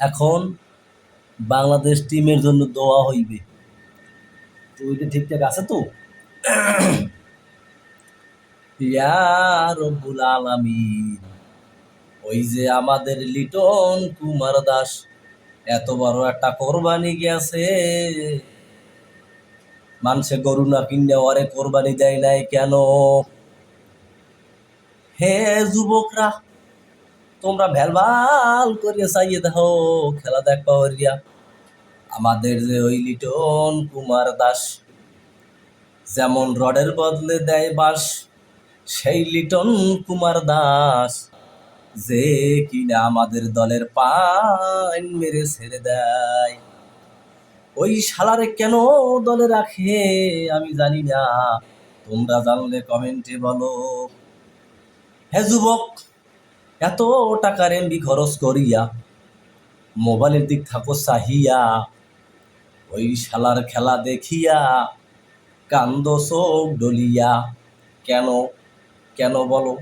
এখন বাংলাদেশ টিমের জন্য দোয়া হইবে। তো ওইটা ঠিকঠাক আছে তো? ইয়া রব্বুল আলামিন, ওই যে আমাদের লিটন কুমার দাস এত বড় একটা কোরবানি গেছে, মানুষে গরু না কিনে ওরে কোরবানি দেয় নাই কেন? হে যুবকরা, তোমরা ভ্যালভাল করিয়া চাইয়ে দেখো, খেলা দেখবা হরিয়া আমাদের যে ওই লিটন কুমার দাস যেমন রডের বদলে দেয় বাঁশ, সেই লিটন কুমার দাস যে কিনা আমাদের দলের পান মেরে ছেড়ে দেয়। ওই শালারে কেন দলে রাখে আমি জানি না, তোমরা জানলে কমেন্টে বলো। হে যুবক, এত টাকার এমবি খরচ করিয়া মোবাইলের দিক থাকো চাহিয়া, ওই শালার খেলা দেখিয়া কান্দ চোখ ডলিয়া কেন? কেন বলো?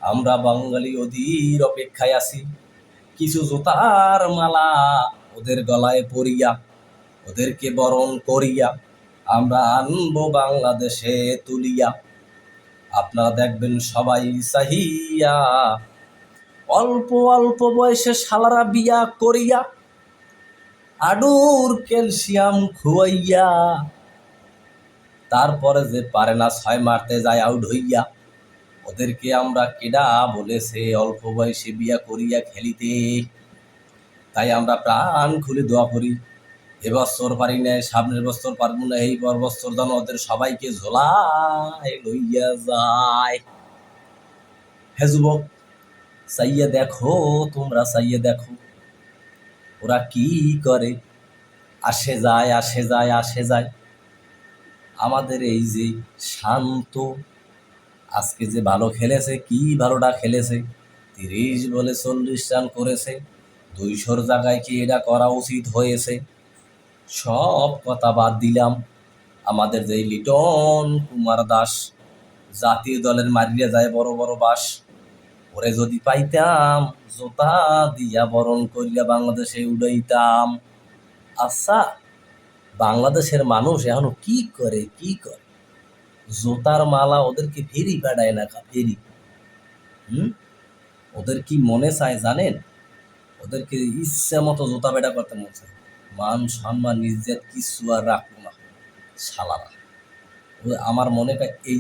আমরা বাঙালি অধীর অপেক্ষায় আছি, কিছু জুতার মালা ওদের গলায় পরিয়া, ওদেরকে বরণ করিয়া আমরা আনবো বাংলাদেশে তুলিয়া। আপনারা দেখবেন সবাই চাহিয়া, অল্প অল্প বয়সে শালারা বিয়া করিয়া আডুর ক্যালসিয়াম খুয়াইয়া, তারপরে যে পারে না 6 মারতে যায় আউট হইয়া, ওদেরকে আমরা কেডা বলেছে অল্প বয়সে বিয়া করিয়া খেলিতে? তাই আমরা প্রাণ খুলে দোয়া করি, এবছর পারি না, সামনের বছর পারবো না, এই বছর যেন ওদের সবাইকে ঝোলায় লইয়া যায়। হে যুবক, চাইয়া দেখো, তোমরা চাইয়া দেখো ওরা কি করে, আসে যায় আসে যায় আসে যায়। আমাদের এই যে শান্ত আজকে যে ভালো খেলেছে, কি ভালোটা খেলেছে, 30 বলে 40 রান করেছে, 200 জায়গায় কি এটা করা উচিত হয়েছে? সব কথা বাদ দিলাম, আমাদের যে লিটন কুমার দাস জাতীয় দলের মারিয়া যায় বড় বড় বাস, ওরে যদি পাইতাম জোতা দিয়া বরণ করিয়া বাংলাদেশে উড়াইতাম। আচ্ছা, বাংলাদেশের মানুষ এখনো কি করে জোতার মালা ওদেরকে ফেরি পাঠায় না, ফেরি। ওদের কি মনে চায় জানেন? ওদেরকে ইচ্ছা মতো জোতা বেটা করতে মনে চায়, মান সম্মান ইজ্জত কিছু আর রাখবো না শালারা। আমার মনে হয় এই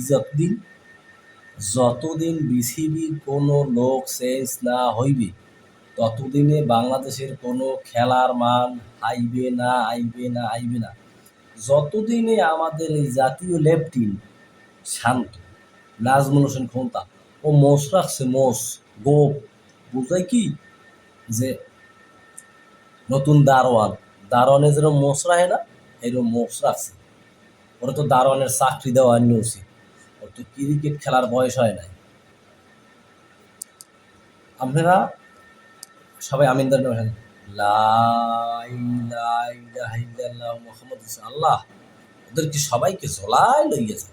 যতদিন বিসিবির কোনো লোক চেঞ্জ না হইবে, ততদিনে বাংলাদেশের কোনো খেলার মান আইবে না। যতদিনে আমাদের এই জাতীয় লেফটিন শান্ত, নাজমুল হোসেন খোন্তা, ও মোষ রাখছে, গোপ বুঝাই কি, যে নতুন দারোয়ানে যেরকম মোষ রাখে না, এরকম মোষ রাখছে। ওরা তো দারোয়ানের চাকরি দেওয়া উচিত, ওর তো ক্রিকেট খেলার বয়স হয় নাই। আপনারা সবাই আমিন ধরেন, আল্লাহ ওদেরকে সবাইকে ঝোলায় লইয়েছে।